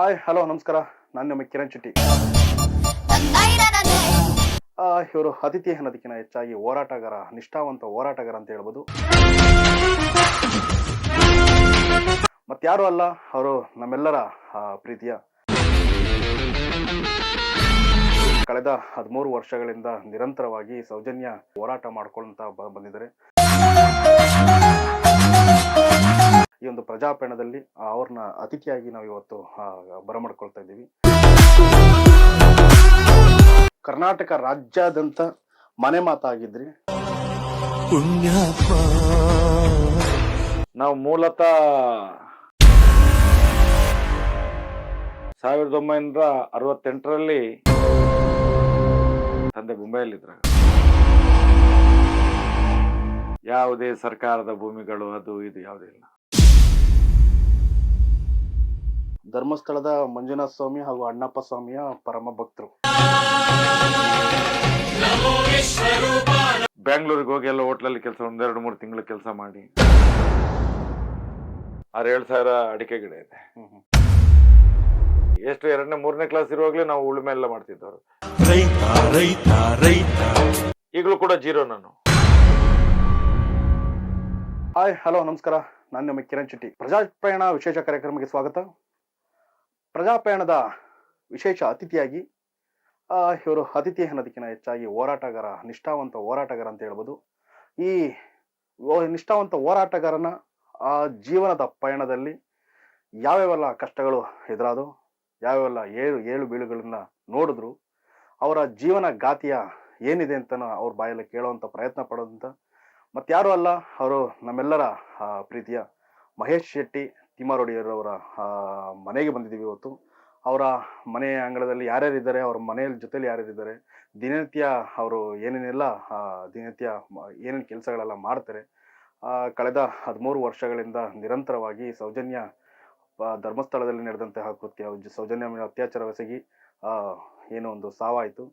Hi hello ನಮಸ್ಕಾರ. ನಾನು ನಿಮ್ಮ ಕಿರಣ್ ಶೆಟ್ಟಿ. ಇವರು ಅತಿಥಿ ಅನ್ನೋದಕ್ಕಿಂತ ಹೆಚ್ಚಾಗಿ ಹೋರಾಟಗಾರ, ನಿಷ್ಠಾವಂತ ಹೋರಾಟಗಾರ ಅಂತ ಹೇಳ್ಬೋದು. ಮತ್ತಾರು ಅಲ್ಲ, ಅವರು ನಮ್ಮೆಲ್ಲರ ಪ್ರೀತಿಯ ಕಳೆದ 13 ವರ್ಷಗಳಿಂದ ನಿರಂತರವಾಗಿ ಸೌಜನ್ಯ ಹೋರಾಟ ಮಾಡ್ಕೊಳ್ತಾ ಬಂದಿದ್ದಾರೆ. ಈ ಒಂದು ಪ್ರಜಾಪಯಣದಲ್ಲಿ ಅವ್ರನ್ನ ಅತಿಥಿಯಾಗಿ ನಾವು ಇವತ್ತು ಬರಮಾಡ್ಕೊಳ್ತಾ ಇದ್ದೀವಿ. ಕರ್ನಾಟಕ ರಾಜ್ಯಾದ್ಯಂತ ಮನೆ ಮಾತಾಗಿದ್ರಿ. ನಾವು ಮೂಲತಃ 1968ರಲ್ಲಿ ತಂದೆ ಮುಂಬೈಯಲ್ಲಿದ್ರ. ಯಾವುದೇ ಸರ್ಕಾರದ ಭೂಮಿಗಳು ಅದು ಇದು ಯಾವುದೇ ಇಲ್ಲ. ಧರ್ಮಸ್ಥಳದ ಮಂಜುನಾಥ ಸ್ವಾಮಿ ಹಾಗೂ ಅಣ್ಣಪ್ಪ ಸ್ವಾಮಿಯ ಪರಮ ಭಕ್ತರು. ಬ್ಯಾಂಗ್ಳೂರಿಗೆ ಹೋಗಿ ಎಲ್ಲ ಹೋಟ್ಲಲ್ಲಿ ಕೆಲಸ 1-2-3 ತಿಂಗಳು ಕೆಲಸ ಮಾಡಿ 6-7 ಸಾವಿರ ಅಡಿಕೆ ಗಿಡ ಇದೆ. ಎಷ್ಟು 2ನೇ-3ನೇ ಕ್ಲಾಸ್ ಇರುವಾಗಲೇ ನಾವು ಉಳುಮೆ ಎಲ್ಲ ಮಾಡ್ತಿದ್ದವರು. ಈಗಲೂ ಕೂಡ ಜೀರೋ ನಾನು. ಹಾಯ್ ಹಲೋ ನಮಸ್ಕಾರ. ನಾನು ನಿಮ್ಮ ಕಿರಣ್ ಶೆಟ್ಟಿ. ಪ್ರಜಾಪಯಣ ವಿಶೇಷ ಕಾರ್ಯಕ್ರಮಕ್ಕೆ ಸ್ವಾಗತ. ಪ್ರಜಾಪಯಣದ ವಿಶೇಷ ಅತಿಥಿಯಾಗಿ ಇವರು ಅತಿಥಿ ಅನ್ನೋದಕ್ಕಿಂತ ಹೆಚ್ಚಾಗಿ ಹೋರಾಟಗಾರ, ನಿಷ್ಠಾವಂತ ಹೋರಾಟಗಾರ ಅಂತ ಹೇಳ್ಬೋದು. ಈ ನಿಷ್ಠಾವಂತ ಹೋರಾಟಗಾರನ ಜೀವನದ ಪಯಣದಲ್ಲಿ ಯಾವ್ಯಾವೆಲ್ಲ ಕಷ್ಟಗಳು ಎದುರಾದವು, ಯಾವ್ಯಾವೆಲ್ಲ ಏಳು ಬೀಳುಗಳನ್ನ ನೋಡಿದ್ರು, ಅವರ ಜೀವನ ಗಾತಿಯ ಏನಿದೆ ಅಂತ ಅವ್ರ ಬಾಯಲ್ಲಿ ಕೇಳುವಂಥ ಪ್ರಯತ್ನ ಪಡೋದಂತ ಮತ್ತಾರು ಅಲ್ಲ, ಅವರು ನಮ್ಮೆಲ್ಲರ ಪ್ರೀತಿಯ ಮಹೇಶ್ ಶೆಟ್ಟಿ ತಿಮ್ಮಾರೋಡಿಯವರ ಮನೆಗೆ ಬಂದಿದ್ದೀವಿ ಇವತ್ತು. ಅವರ ಮನೆ ಅಂಗಳದಲ್ಲಿ ಯಾರ್ಯಾರಿದ್ದಾರೆ, ಅವ್ರ ಮನೆಯ ಜೊತೆಲಿ ಯಾರ್ಯಾರಿದ್ದಾರೆ, ದಿನನಿತ್ಯ ಅವರು ಏನೇನೆಲ್ಲ ದಿನನಿತ್ಯ ಏನೇನು ಕೆಲಸಗಳೆಲ್ಲ ಮಾಡ್ತಾರೆ. ಕಳೆದ 13 ವರ್ಷಗಳಿಂದ ನಿರಂತರವಾಗಿ ಸೌಜನ್ಯ ಧರ್ಮಸ್ಥಳದಲ್ಲಿ ನಡೆದಂತಹ ಕೃತ್ಯ, ಸೌಜನ್ಯ ಮೇಲೆ ಅತ್ಯಾಚಾರವೆಸಗಿ ಏನೋ ಒಂದು ಸಾವಾಯಿತು.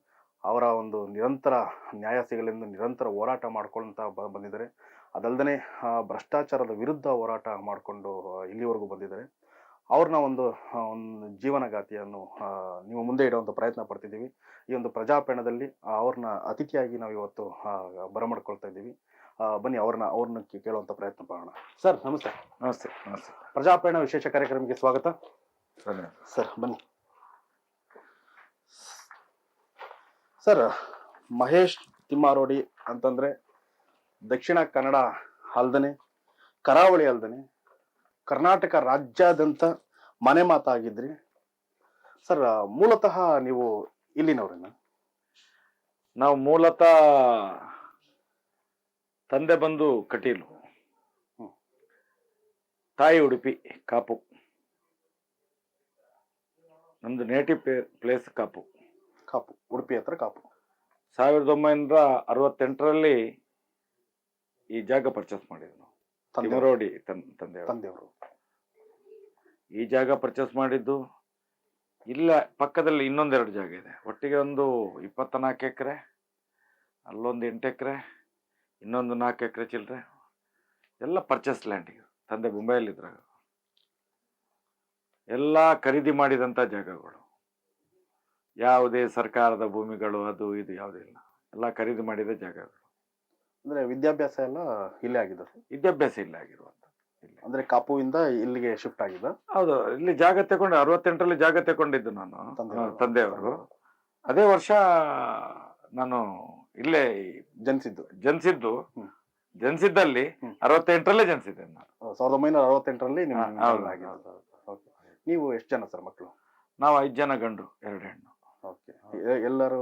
ಅವರ ಒಂದು ನಿರಂತರ ನ್ಯಾಯ ಸಿಗಲೆಂದು ನಿರಂತರ ಹೋರಾಟ ಮಾಡ್ಕೊಳ್ತಾ ಬಂದಿದ್ದಾರೆ. ಅದಲ್ಲದೆ ಭ್ರಷ್ಟಾಚಾರದ ವಿರುದ್ಧ ಹೋರಾಟ ಮಾಡಿಕೊಂಡು ಇಲ್ಲಿವರೆಗೂ ಬಂದಿದ್ದಾರೆ. ಅವ್ರನ್ನ ಒಂದು ಜೀವನಗಾತಿಯನ್ನು ನಿಮ್ಮ ಮುಂದೆ ಇಡುವಂಥ ಪ್ರಯತ್ನ ಪಡ್ತಿದ್ದೀವಿ. ಈ ಒಂದು ಪ್ರಜಾಪಯಣದಲ್ಲಿ ಅವ್ರನ್ನ ಅತಿಥಿಯಾಗಿ ನಾವು ಇವತ್ತು ಬರಮಾಡ್ಕೊಳ್ತಾ ಇದ್ದೀವಿ. ಬನ್ನಿ ಅವ್ರನ್ನ ಕೇಳುವಂಥ ಪ್ರಯತ್ನ ಮಾಡೋಣ. ಸರ್ ನಮಸ್ತೆ. ನಮಸ್ತೆ. ನಮಸ್ತೆ. ಪ್ರಜಾಪಯಣ ವಿಶೇಷ ಕಾರ್ಯಕ್ರಮಕ್ಕೆ ಸ್ವಾಗತ. ಸರ್ ಬನ್ನಿ. ಸರ್, ಮಹೇಶ್ ತಿಮ್ಮಾರೋಡಿ ಅಂತಂದ್ರೆ ದಕ್ಷಿಣ ಕನ್ನಡ ಅಲ್ದನೆ, ಕರಾವಳಿ ಅಲ್ದನೆ, ಕರ್ನಾಟಕ ರಾಜ್ಯಾದ್ಯಂತ ಮನೆ ಮಾತಾಗಿದ್ರಿ. ಸರ್, ಮೂಲತಃ ನೀವು ಇಲ್ಲಿನವ್ರೇನ? ನಾವು ಮೂಲತಃ ತಂದೆ ಬಂದು ಕಟೀಲು, ತಾಯಿ ಉಡುಪಿ ಕಾಪು. ನಮ್ದು ನೇಟಿವ್ ಪ್ಲೇಸ್ ಕಾಪು. ಕಾಪು, ಉಡುಪಿ ಹತ್ರ ಕಾಪು. 1968ರಲ್ಲಿ ಈ ಜಾಗ ಪರ್ಚೇಸ್ ಮಾಡಿದ್ವಿ ನಾವು. ತಿಮ್ಮಾರೋಡಿ ತಂದೆಯವರು ಈ ಜಾಗ ಪರ್ಚೇಸ್ ಮಾಡಿದ್ದು. ಇಲ್ಲ ಪಕ್ಕದಲ್ಲಿ ಇನ್ನೊಂದೆರಡು ಜಾಗ ಇದೆ. ಒಟ್ಟಿಗೆ ಒಂದು 24 ಎಕರೆ, ಅಲ್ಲೊಂದು 8 ಎಕರೆ, ಇನ್ನೊಂದು 4 ಎಕರೆ ಚಿಲ್ಲರೆ, ಎಲ್ಲ ಪರ್ಚೇಸ್ ಲ್ಯಾಂಡಿಗೆ. ತಂದೆ ಮುಂಬೈಯಲ್ಲಿದ್ರಾಗ ಎಲ್ಲ ಖರೀದಿ ಮಾಡಿದಂಥ ಜಾಗಗಳು. ಯಾವುದೇ ಸರ್ಕಾರದ ಭೂಮಿಗಳು ಅದು ಇದು ಯಾವುದೇ ಇಲ್ಲ. ಎಲ್ಲ ಖರೀದಿ ಮಾಡಿದ ಜಾಗಗಳು. ಅಂದ್ರೆ ವಿದ್ಯಾಭ್ಯಾಸ ಎಲ್ಲ ಇಲ್ಲೇ ಆಗಿದ್ದು? ವಿದ್ಯಾಭ್ಯಾಸ ಇಲ್ಲೇ ಆಗಿರುವಂತ. ಅಂದ್ರೆ ಕಾಪುವಿಂದ ಇಲ್ಲಿಗೆ ಶಿಫ್ಟ್ ಆಗಿದ್ದ? ಹೌದು, ಇಲ್ಲಿ ಜಾಗ ತಗೊಂಡು 68ರಲ್ಲಿ ಜಾಗ ತಗೊಂಡಿದ್ದು ನಾನು, ತಂದೆಯವರು. ಅದೇ ವರ್ಷ ನಾನು ಇಲ್ಲೇ ಜನಿಸಿದ್ದು. ಜನಿಸಿದ್ದಲ್ಲಿ 68ರಲ್ಲೇ ಜನಿಸಿದ್ದೆ ನಾನು. 1968ರಲ್ಲಿ ನೀವು ಎಷ್ಟು ಜನ ಸರ್ ಮಕ್ಕಳು? ನಾವು 5 ಜನ ಗಂಡು, 2 ಹೆಣ್ಣು. ಎಲ್ಲರೂ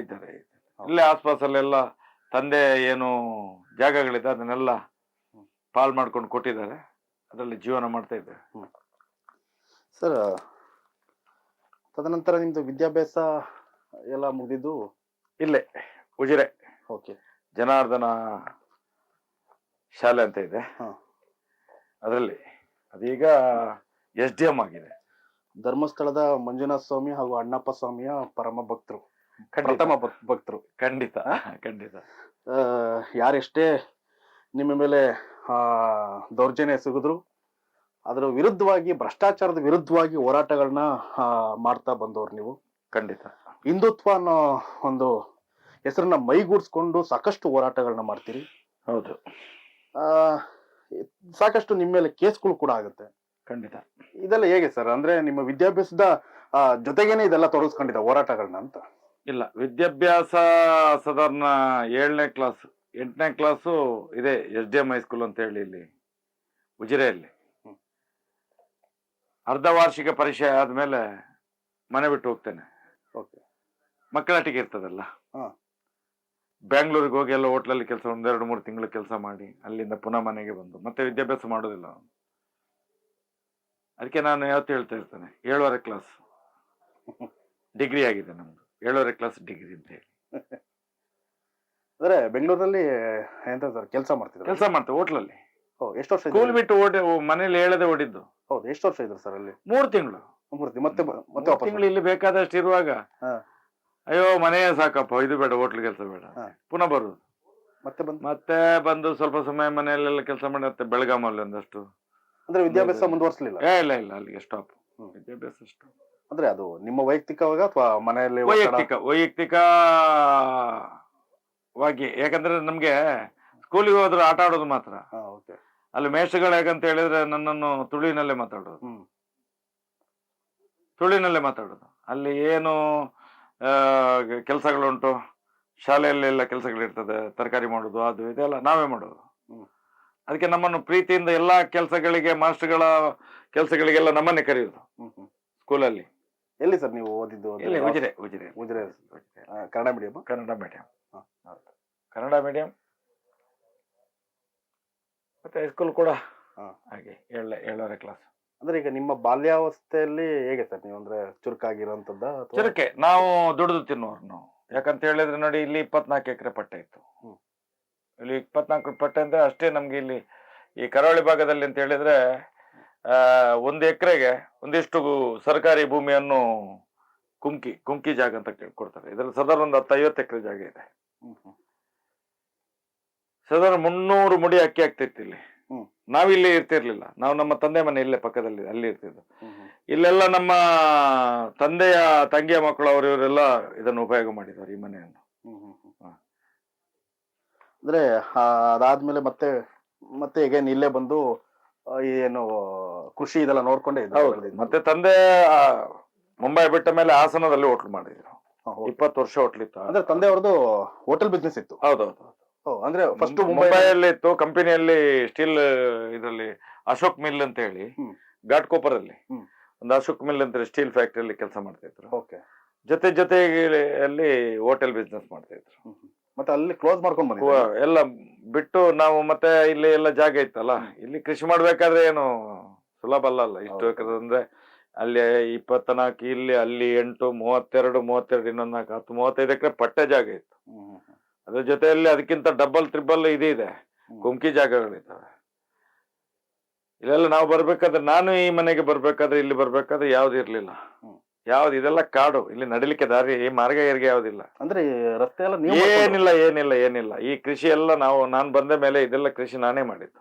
ಇದ್ದಾರೆ ಇಲ್ಲೇ ಆಸ್ಪಾಸಲ್ಲೆಲ್ಲ. ತಂದೆ ಏನು ಜಾಗಗಳಿದೆ ಅದನ್ನೆಲ್ಲ ಪಾಲ್ ಮಾಡ್ಕೊಂಡು ಕೊಟ್ಟಿದ್ದಾರೆ. ಅದರಲ್ಲಿ ಜೀವನ ಮಾಡ್ತಾ ಇದ್ದೇವೆ. ಸರ್, ತದನಂತರ ನಿಮ್ದು ವಿದ್ಯಾಭ್ಯಾಸ ಎಲ್ಲ ಮುಗಿದಿದ್ದು ಇಲ್ಲೇ ಉಜಿರೆ ಓಕೆ ಜನಾರ್ದನ ಶಾಲೆ ಅಂತ ಇದೆ, ಅದರಲ್ಲಿ. ಅದೀಗ SDM ಆಗಿದೆ. ಧರ್ಮಸ್ಥಳದ ಮಂಜುನಾಥ ಸ್ವಾಮಿ ಹಾಗೂ ಅಣ್ಣಪ್ಪ ಸ್ವಾಮಿಯ ಪರಮ ಭಕ್ತರು, ಪ್ರಥಮ ಭಕ್ತರು. ಖಂಡಿತ ಖಂಡಿತ. ಯಾರೆಷ್ಟೇ ನಿಮ್ಮ ಮೇಲೆ ದೌರ್ಜನ್ಯ ಸಿಗಿದ್ರು ಅದರ ವಿರುದ್ಧವಾಗಿ, ಭ್ರಷ್ಟಾಚಾರದ ವಿರುದ್ಧವಾಗಿ ಹೋರಾಟಗಳನ್ನ ಮಾಡ್ತಾ ಬಂದವರು ನೀವು. ಖಂಡಿತ. ಹಿಂದುತ್ವ ಅನ್ನೋ ಒಂದು ಹೆಸರನ್ನ ಮೈಗೂಡಿಸ್ಕೊಂಡು ಸಾಕಷ್ಟು ಹೋರಾಟಗಳನ್ನ ಮಾಡ್ತೀರಿ. ಹೌದು. ಆ ಸಾಕಷ್ಟು ನಿಮ್ಮ ಮೇಲೆ ಕೇಸ್ಗಳು ಕೂಡ ಆಗುತ್ತೆ. ಖಂಡಿತ. ಇದೆಲ್ಲ ಹೇಗೆ ಸರ್? ಅಂದ್ರೆ ನಿಮ್ಮ ವಿದ್ಯಾಭ್ಯಾಸದ ಜೊತೆಗೇನೆ ಇದೆಲ್ಲ ತೊಡಗಿಸ್ಕೊಂಡಿದ್ದ ಹೋರಾಟಗಳನ್ನ ಅಂತ? ಇಲ್ಲ, ವಿದ್ಯಾಭ್ಯಾಸ ಸಾಧಾರಣ 7ನೇ ಕ್ಲಾಸ್ 8ನೇ ಕ್ಲಾಸು ಇದೆ SDM ಹೈಸ್ಕೂಲ್ ಅಂತ ಹೇಳಿ ಇಲ್ಲಿ ಉಜಿರೆಯಲ್ಲಿ. ಅರ್ಧ ವಾರ್ಷಿಕ ಪರೀಕ್ಷೆ ಆದ್ಮೇಲೆ ಮನೆ ಬಿಟ್ಟು ಹೋಗ್ತೇನೆ. ಮಕ್ಕಳಾಟಿಕೆ ಇರ್ತದಲ್ಲ, ಬ್ಯಾಂಗ್ಳೂರಿಗೆ ಹೋಗಿ ಎಲ್ಲ ಹೋಟ್ಲಲ್ಲಿ ಕೆಲಸ 1-2-3 ತಿಂಗಳು ಕೆಲಸ ಮಾಡಿ ಅಲ್ಲಿಂದ ಪುನಃ ಮನೆಗೆ ಬಂದು ಮತ್ತೆ ವಿದ್ಯಾಭ್ಯಾಸ ಮಾಡೋದಿಲ್ಲ. ಅದಕ್ಕೆ ನಾನು ಯಾವತ್ತು ಹೇಳ್ತಾ ಇರ್ತೇನೆ, 7ನೇ ಕ್ಲಾಸ್ ಡಿಗ್ರಿ ಆಗಿದೆ ನಮ್ದು, 7ನೇ ಕ್ಲಾಸ್ ಡಿಗ್ರಿ ಅಂತ ಹೇಳಿ. ಅಂದ್ರೆ ಬೆಂಗಳೂರಲ್ಲಿ ಎಂತ ಸರ್ ಕೆಲಸ ಮಾಡ್ತಿದ್ರು? ಕೆಲಸ ಮಾಡ್ತೇವೆ ಹೋಟ್ಲಲ್ಲಿ. ಎಷ್ಟು ವರ್ಷ? ಸ್ಕೂಲ್ ಬಿಟ್ಟು ಮನೇಲಿ ಹೇಳದೆ ಓಡಿದ್ದು. ಹೌದು, ಎಷ್ಟು ವರ್ಷ ಇದ್ರು ಸರ್ ಅಲ್ಲಿ? 3 ತಿಂಗಳು. ಮತ್ತೆ ತಿಂಗಳು ಇಲ್ಲಿ ಬೇಕಾದಷ್ಟು ಇರುವಾಗ ಅಯ್ಯೋ ಮನೆಯೇ ಸಾಕಪ್ಪ, ಇದು ಬೇಡ, ಹೋಟ್ಲ್ ಕೆಲಸ ಬೇಡ, ಪುನಃ ಬರುದು. ಮತ್ತೆ ಬಂದು ಸ್ವಲ್ಪ ಸಮಯ ಮನೆಯಲ್ಲೆಲ್ಲ ಕೆಲಸ ಮಾಡಿ ಮತ್ತೆ ಬೆಳಗಾಮಲ್ಲಿ ಒಂದಷ್ಟು. ಅಂದ್ರೆ ವಿದ್ಯಾಭ್ಯಾಸ ಮುಂದುವರಿಸಲಿಲ್ಲ? ಇಲ್ಲ, ಅಲ್ಲಿಗೆ ಸ್ಟಾಪ್. ವಿದ್ಯಾಭ್ಯಾಸ ಸ್ಟಾಪ್. ಅಂದ್ರೆ ಅದು ನಿಮ್ಮ ವೈಯಕ್ತಿಕವಾಗ ಅಥವಾ ಮನೆಯಲ್ಲಿ? ವೈಯಕ್ತಿಕವಾಗಿ. ಯಾಕಂದ್ರೆ ನಮ್ಗೆ ಸ್ಕೂಲಿಗೆ ಹೋದ್ರೆ ಆಟ ಆಡೋದು ಮಾತ್ರ. ಅಲ್ಲಿ ಮೇಷ್ಟ್ರುಗಳು ಹೇಗಂತ ಹೇಳಿದ್ರೆ ನನ್ನನ್ನು ತುಳುವಿನಲ್ಲೇ ಮಾತಾಡೋದು. ಅಲ್ಲಿ ಏನು ಕೆಲಸಗಳುಂಟು, ಶಾಲೆಯಲ್ಲೆಲ್ಲ ಕೆಲಸಗಳಿರ್ತದೆ, ತರಕಾರಿ ಮಾಡೋದು ಅದು ಇದೆಲ್ಲ ನಾವೇ ಮಾಡೋದು. ಅದಕ್ಕೆ ನಮ್ಮನ್ನು ಪ್ರೀತಿಯಿಂದ ಎಲ್ಲಾ ಕೆಲಸಗಳಿಗೆ, ಮಾಸ್ಟರ್ಗಳ ಕೆಲಸಗಳಿಗೆಲ್ಲ ನಮ್ಮನ್ನೇ ಕರೆಯುವುದು ಸ್ಕೂಲಲ್ಲಿ. ಎಲ್ಲಿ ಸರ್ ನೀವು ಓದಿದ್ದು? ಉಜಿರೆ. ಕನ್ನಡ ಮೀಡಿಯಂ? ಕನ್ನಡ ಮೀಡಿಯಂ ಮತ್ತೆ ಹೈಸ್ಕೂಲ್ ಕೂಡ ಹಾಗೆ 7ನೇ ಕ್ಲಾಸ್. ಅಂದ್ರೆ ಈಗ ನಿಮ್ಮ ಬಾಲ್ಯಾವಸ್ಥೆಯಲ್ಲಿ ಹೇಗೆ ಸರ್ ನೀವು? ಅಂದ್ರೆ ಚುರುಕಾಗಿರುವಂತದ್ದ? ಚುರುಕೆ. ನಾವು ದುಡಿದು ತಿನ್ನುವರು ನಾವು. ಯಾಕಂತ ಹೇಳಿದ್ರೆ ನೋಡಿ, ಇಲ್ಲಿ 24 ಎಕರೆ ಪಟ್ಟೆ ಇತ್ತು. ಇಲ್ಲಿ 24 ಪಟ್ಟೆ ಅಂದ್ರೆ ಅಷ್ಟೇ ನಮ್ಗೆ. ಇಲ್ಲಿ ಈ ಕರಾವಳಿ ಭಾಗದಲ್ಲಿ ಅಂತ ಹೇಳಿದ್ರೆ 1 ಎಕರೆಗೆ ಒಂದಿಷ್ಟು ಸರ್ಕಾರಿ ಭೂಮಿಯನ್ನು ಕುಮ್ಕಿ ಜಾಗ ಅಂತ ಕೊಡ್ತಾರೆ. ಇದ್ರಲ್ಲಿ ಸಾಧಾರಣ ಒಂದು 10-50 ಎಕರೆ ಜಾಗ ಇದೆ. ಸಾಧಾರಣ 300 ಮುಡಿ ಅಕ್ಕಿ ಆಗ್ತಿತ್ತು ಇಲ್ಲಿ. ನಾವಿಲ್ಲಿ ಇರ್ತಿರ್ಲಿಲ್ಲ, ನಾವು ನಮ್ಮ ತಂದೆ ಮನೆ ಇಲ್ಲೇ ಪಕ್ಕದಲ್ಲಿ ಅಲ್ಲಿ ಇರ್ತಿದ್ವು. ಇಲ್ಲೆಲ್ಲ ನಮ್ಮ ತಂದೆಯ ತಂಗಿಯ ಮಕ್ಕಳು ಇವರೆಲ್ಲ ಇದನ್ನು ಉಪಯೋಗ ಮಾಡಿದ್ದಾರೆ, ಈ ಮನೆಯನ್ನು. ಅಂದ್ರೆ ಅದಾದ್ಮೇಲೆ ಮತ್ತೆ ಈಗ ಇಲ್ಲೇ ಬಂದು ಏನು ಕೃಷಿ ಇದೆಲ್ಲ ನೋಡ್ಕೊಂಡೇ ಇದ್ದಾರೆ? ಮತ್ತೆ ತಂದೆ ಮುಂಬೈ ಬಿಟ್ಟ ಮೇಲೆ ಹಾಸನದಲ್ಲಿ ಹೋಟ್ಲ್ ಮಾಡಿದ್ರು. 20 ವರ್ಷ ಹೋಟ್ಲ್ ಇತ್ತು. ಅಂದ್ರೆ ತಂದೆ ಅವ್ರದ್ದು ಹೋಟೆಲ್ ಬಿಸ್ನೆಸ್ ಇತ್ತು? ಹೌದೌದು. ಅಂದ್ರೆ ಫಸ್ಟ್ ಮುಂಬೈಯಲ್ಲಿ ಇತ್ತು, ಕಂಪನಿಯಲ್ಲಿ ಸ್ಟೀಲ್ ಇದರಲ್ಲಿ ಅಶೋಕ್ ಮಿಲ್ ಅಂತ ಹೇಳಿ ಘಾಟ್ಕೋಪರಲ್ಲಿ ಒಂದು ಅಶೋಕ್ ಮಿಲ್ ಅಂತ ಸ್ಟೀಲ್ ಫ್ಯಾಕ್ಟರಿಯಲ್ಲಿ ಕೆಲಸ ಮಾಡ್ತಾ ಇದ್ರು. ಜೊತೆಯಲ್ಲಿ ಹೋಟೆಲ್ ಬಿಸ್ನೆಸ್ ಮಾಡ್ತಾ ಇದ್ರು. ಮತ್ತೆ ಅಲ್ಲಿ ಕ್ಲೋಸ್ ಮಾಡ್ಕೊಂಡು ಎಲ್ಲ ಬಿಟ್ಟು ನಾವು ಮತ್ತೆ ಇಲ್ಲಿ ಎಲ್ಲ ಜಾಗ ಇತ್ತಲ್ಲ, ಇಲ್ಲಿ ಕೃಷಿ ಮಾಡ್ಬೇಕಾದ್ರೆ ಏನು ಸುಲಭ ಅಲ್ಲ. ಇಷ್ಟು ಎಕರೆ ಅಂದ್ರೆ ಅಲ್ಲಿ 24, ಇಲ್ಲಿ ಅಲ್ಲಿ 8, 32 ಇನ್ನೊಂದು 4, 10, 35 ಎಕರೆ ಪಟ್ಟೆ ಜಾಗ ಇತ್ತು. ಅದ್ರ ಜೊತೆಯಲ್ಲಿ ಅದಕ್ಕಿಂತ ಡಬಲ್ ಟ್ರಿಬಲ್ ಇದೆ ಕುಮ್ಕಿ ಜಾಗಗಳಿದ್ದಾವೆ. ಇಲ್ಲೆಲ್ಲ ನಾವು ಬರ್ಬೇಕಾದ್ರೆ, ನಾನು ಈ ಮನೆಗೆ ಬರ್ಬೇಕಾದ್ರೆ, ಇಲ್ಲಿ ಬರ್ಬೇಕಾದ್ರೆ ಯಾವ್ದು ಇರ್ಲಿಲ್ಲ. ಇದೆಲ್ಲ ಕಾಡು, ಇಲ್ಲಿ ನಡಿಲಿಕ್ಕೆ ದಾರಿ, ಈ ಮಾರ್ಗ ಏರಿಗೆ ಯಾವ್ದಿಲ್ಲ. ಅಂದ್ರೆ ರಸ್ತೆ ಎಲ್ಲ ಏನಿಲ್ಲ. ಈ ಕೃಷಿ ಎಲ್ಲ ನಾನು ಬಂದ ಮೇಲೆ ಇದೆಲ್ಲ ಕೃಷಿ ನಾನೇ ಮಾಡಿದ್ದು.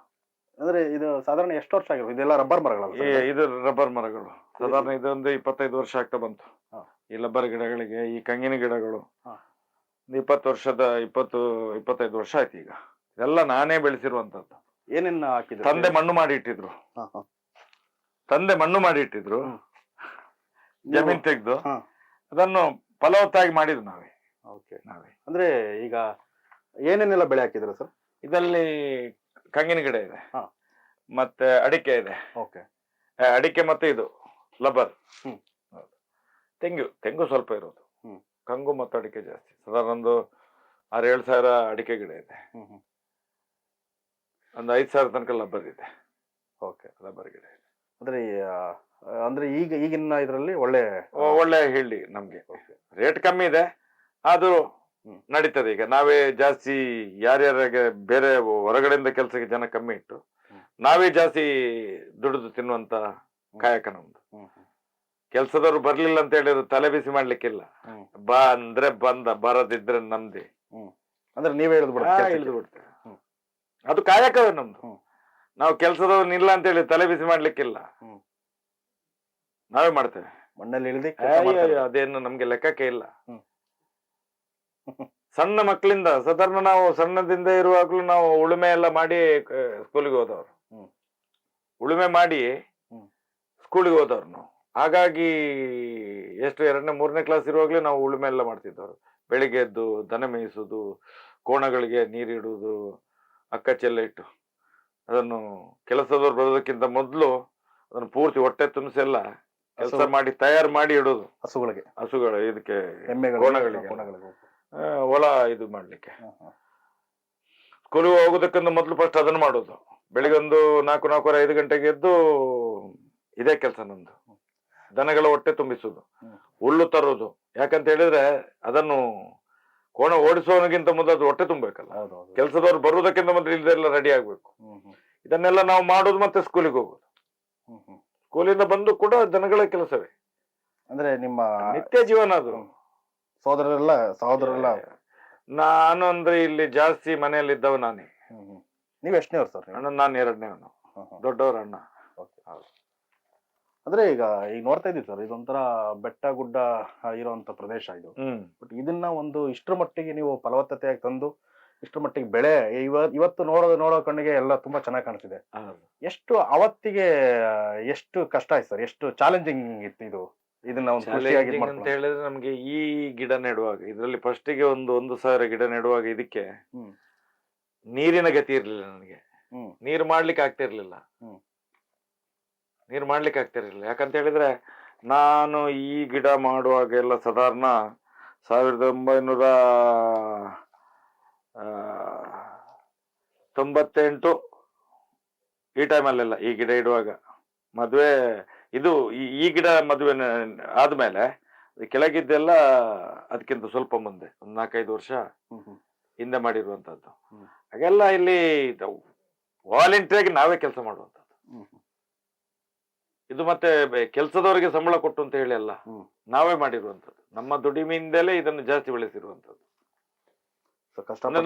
ಅಂದ್ರೆ ಇದು ಸಾಧಾರಣ ಎಷ್ಟು ವರ್ಷ ಆಗಿರೋದು? ಇದೆಲ್ಲ ರಬ್ಬರ್ ಮರಗಳು? ಇದು ರಬ್ಬರ್ ಮರಗಳು. ಸಾಧಾರಣ ಇದೊಂದು 25 ವರ್ಷ ಆಗ್ತಾ ಬಂತು. ಈ ರಬ್ಬರ್ ಗಿಡಗಳಿಗೆ, ಈ ಕಂಗಿನ ಗಿಡಗಳು 25 ವರ್ಷ ಆಯ್ತು ಈಗ. ಇದೆಲ್ಲ ನಾನೇ ಬೆಳೆಸಿರುವಂತದ್ದು. ಏನೇನು ಹಾಕಿದ್ರು? ತಂದೆ ಮಣ್ಣು ಮಾಡಿ ಇಟ್ಟಿದ್ರು. ಜಮೀನ್ ತೆಗೆದು ಅದನ್ನು ಫಲವತ್ತಾಗಿ ಮಾಡಿದ್ವಿ ನಾವೇ. ಅಂದ್ರೆ ಈಗ ಏನೇನೆಲ್ಲ ಬೆಳೆ ಹಾಕಿದ್ರು ಸರ್? ಇದರಲ್ಲಿ ಕಂಗಿನ ಗಿಡ ಇದೆ, ಮತ್ತೆ ಅಡಿಕೆ ಇದೆ. ಅಡಿಕೆ ಮತ್ತೆ ಇದು ಲಬ್ಬರ್. ತೆಂಗು ಸ್ವಲ್ಪ ಇರೋದು, ಕಂಗು ಮತ್ತು ಅಡಿಕೆ ಜಾಸ್ತಿ. ಸಾಧಾರಣ ಒಂದು 6-7 ಸಾವಿರ ಅಡಿಕೆ ಗಿಡ ಇದೆ. ಒಂದು 5 ಸಾವಿರ ತನಕ ಲಬ್ಬರ್ ಇದೆ. ಲಬ್ಬರ್ ಗಿಡ ಇದೆ. ಅಂದ್ರೆ ಈಗಿನ ಇದ್ರಲ್ಲಿ ಒಳ್ಳೆ ಹೇಳಿ ನಮ್ಗೆ ರೇಟ್ ಕಮ್ಮಿ ಇದೆ, ಆದ್ರೂ ನಡೀತದೆ. ಈಗ ನಾವೇ ಜಾಸ್ತಿ ಯಾರ್ಯಾರಿಗೆ ಬೇರೆ ಹೊರಗಡೆಯಿಂದ ಕೆಲಸಕ್ಕೆ ಜನ ಕಮ್ಮಿ ಇಟ್ಟು ನಾವೇ ಜಾಸ್ತಿ ದುಡಿದು ತಿನ್ನುವಂತ ಕಾಯಕ ನಮ್ದು. ಕೆಲ್ಸದವ್ರು ಬರ್ಲಿಲ್ಲ ಅಂತ ಹೇಳಿದ್ರು ತಲೆ ಬಿಸಿ ಮಾಡ್ಲಿಕ್ಕಿಲ್ಲ. ಬಾ ಅಂದ್ರೆ ಬರದಿದ್ರೆ ನಮ್ದೇ. ಅಂದ್ರೆ ನೀವೇ ಇಳಿದು ಬಿಡ್ತೇವೆ. ಅದು ಕಾಯಕವೇ ನಮ್ದು. ನಾವು ಕೆಲಸದವ್ರನ್ನ ಅಂತ ಹೇಳಿ ತಲೆ ಬಿಸಿ ಮಾಡ್ಲಿಕ್ಕಿಲ್ಲ. ಹ್ಮ್. ನಾವೇ ಮಾಡ್ತೇವೆ. ಮಣ್ಣಲ್ಲಿ ಇಳಿದು ಅದೇನು ನಮ್ಗೆ ಲೆಕ್ಕಕ್ಕೆ ಇಲ್ಲ. ಹ್ಮ್. ಸಣ್ಣ ಮಕ್ಕಳಿಂದ ಸಾಧಾರಣ ನಾವು ಸಣ್ಣದಿಂದ ಇರುವಾಗ್ಲೂ ನಾವು ಉಳುಮೆ ಎಲ್ಲ ಮಾಡಿ ಸ್ಕೂಲಿಗೆ ಹೋದವ್ರು. ಹ್ಮ್. ಉಳುಮೆ ಮಾಡಿ ಹ್ಮ್. ಸ್ಕೂಲಿಗೆ ಹೋದವ್ರು ನಾವು. ಹಾಗಾಗಿ ಎಷ್ಟು 2ನೇ 3ನೇ ಕ್ಲಾಸ್ ಇರುವಾಗ್ಲೇ ನಾವು ಉಳುಮೆ ಎಲ್ಲ ಮಾಡ್ತಿದ್ದವ್ರು. ಬೆಳಿಗ್ಗೆ ಎದ್ದು ದನ ಮೇಯಿಸುದು, ಕೋಣಗಳಿಗೆ ನೀರಿಡುವುದು, ಅಕ್ಕ ಚೆಲ್ಲ ಇಟ್ಟು ಅದನ್ನು ಕೆಲಸದವ್ರು ಬರೋದಕ್ಕಿಂತ ಮೊದಲು ಅದನ್ನು ಪೂರ್ತಿ ಹೊಟ್ಟೆ ತುಂಬಿಸಿ ಎಲ್ಲ ಕೆಲಸ ಮಾಡಿ ತಯಾರು ಮಾಡಿ ಇಡೋದು. ಹಸುಗಳು ಇದಕ್ಕೆ ಕೋಣಗಳಿಗೆ ಹೊಲ ಇದು ಮಾಡ್ಲಿಕ್ಕೆ. ಸ್ಕೂಲಿಗೆ ಹೋಗೋದಕ್ಕಿಂತ ಮೊದಲು ಫಸ್ಟ್ ಅದನ್ನು ಮಾಡೋದು. ಬೆಳಿಗ್ಗೆ ಒಂದು 4:45 5 ಗಂಟೆಗೆ ಎದ್ದು ಇದೇ ಕೆಲಸ ನಂದು. ದನಗಳ ಹೊಟ್ಟೆ ತುಂಬಿಸುದು, ಹುಲ್ಲು ತರೋದು. ಯಾಕಂತ ಹೇಳಿದ್ರೆ ಅದನ್ನು ಕೋಣ ಓಡಿಸೋನಿಗಿಂತ ಮೊದಲು ಅದು ಹೊಟ್ಟೆ ತುಂಬಬೇಕಲ್ಲ. ಕೆಲಸದವ್ರು ಬರುವುದಕ್ಕಿಂತ ಮೊದಲು ಇಲ್ದೆಲ್ಲ ರೆಡಿ ಆಗ್ಬೇಕು. ಇದನ್ನೆಲ್ಲ ನಾವು ಮಾಡೋದು, ಮತ್ತೆ ಸ್ಕೂಲಿಗೆ ಹೋಗೋದು. ಸ್ಕೂಲಿಂದ ಬಂದು ಕೂಡ ದನಗಳ ಕೆಲಸವೇ ಅಂದ್ರೆ ನಿಮ್ಮ ನಿತ್ಯ ಜೀವನ. ಅದು ಸಹೋದರರೆಲ್ಲ ನಾನು ಅಂದ್ರೆ ಇಲ್ಲಿ ಜಾಸ್ತಿ ಮನೆಯಲ್ಲಿ ಇದ್ದವ ನಾನೇ. ನೀವ್ ಎಷ್ಟನೇವ್ರು ಸರ್? ಅಣ್ಣ ನಾನು 2ನೇವನು, ದೊಡ್ಡವ್ರ ಅಣ್ಣ. ಅಂದ್ರೆ ಈಗ ನೋಡ್ತಾ ಇದೀವಿ ಸರ್, ಇದೊಂಥರ ಬೆಟ್ಟ ಗುಡ್ಡ ಇರುವಂತ ಪ್ರದೇಶ ಇದು. ಬಟ್ ಇದನ್ನ ಒಂದು ಇಷ್ಟರ ಮಟ್ಟಿಗೆ ನೀವು ಫಲವತ್ತತೆಯಾಗಿ ತಂದು ಇಷ್ಟರ ಮಟ್ಟಿಗೆ ಬೆಳೆ ಇವತ್ತು ನೋಡೋ ಕಣ್ಣಿಗೆ ಎಲ್ಲ ತುಂಬಾ ಚೆನ್ನಾಗಿ ಕಾಣಿಸ್ತಿದೆ. ಎಷ್ಟು ಅವತ್ತಿಗೆ ಎಷ್ಟು ಕಷ್ಟ ಆಯ್ತು ಸರ್? ಎಷ್ಟು ಚಾಲೆಂಜಿಂಗ್ ಇತ್ತು ಇದು? ಇದನ್ನ ಅಂತ ಹೇಳಿದ್ರೆ ನಮ್ಗೆ ಈ ಗಿಡ ನೆಡುವಾಗ ಇದರಲ್ಲಿ ಫಸ್ಟಿಗೆ 1,000 ಗಿಡ ನೆಡುವಾಗ ಇದಕ್ಕೆ ನೀರಿನ ಗತಿ ಇರ್ಲಿಲ್ಲ ನನಗೆ. ನೀರು ಮಾಡ್ಲಿಕ್ಕೆ ಆಗ್ತಿರ್ಲಿಲ್ಲ. ಯಾಕಂತ ಹೇಳಿದ್ರೆ ನಾನು ಈ ಗಿಡ ಮಾಡುವಾಗ ಎಲ್ಲ ಸಾಧಾರಣ 1998 ಈ ಟೈಮಲ್ಲೆಲ್ಲ ಈ ಗಿಡ ಇಡುವಾಗ ಮದುವೆ ಇದು ಈ ಗಿಡ ಮದುವೆ ಆದ್ಮೇಲೆ ಕೆಳಗಿದ್ದೆಲ್ಲ ಅದಕ್ಕಿಂತ ಸ್ವಲ್ಪ ಮುಂದೆ 4-5 ವರ್ಷ ಹಿಂದೆ ಮಾಡಿರುವಂತದ್ದು. ಹಾಗೆಲ್ಲ ಇಲ್ಲಿ ವಾಲಂಟಿಯರ್ ನಾವೇ ಕೆಲಸ ಮಾಡುವಂತದ್ದು. ಇದು ಮತ್ತೆ ಕೆಲಸದವರಿಗೆ ಸಂಬಳ ಕೊಟ್ಟು ಅಂತ ಹೇಳಿ ಅಲ್ಲ, ನಾವೇ ಮಾಡಿರುವಂತದ್ದು. ನಮ್ಮ ದುಡಿಮೆಯಿಂದಲೇ ಇದನ್ನು ಜಾಸ್ತಿ ಬೆಳೆಸಿರುವಂತದ್ದು.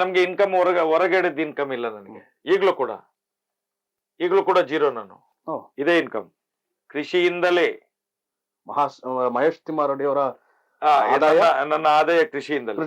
ನಮ್ಗೆ ಇನ್ಕಮ್ ಹೊರಗಡೆದ ಇನ್ಕಮ್ ಇಲ್ಲ ನನಗೆ. ಈಗಲೂ ಕೂಡ ಜೀರೋ. ನಾನು ಇದೇ ಇನ್ಕಮ್ ಕೃಷಿಯಿಂದಲೇ. ಮಹೇಶ್ ತಿಮ್ಮಾರೆಡ್ಡಿ ಅವರ ನನ್ನ ಆದಾಯ ಕೃಷಿಯಿಂದಲೇ.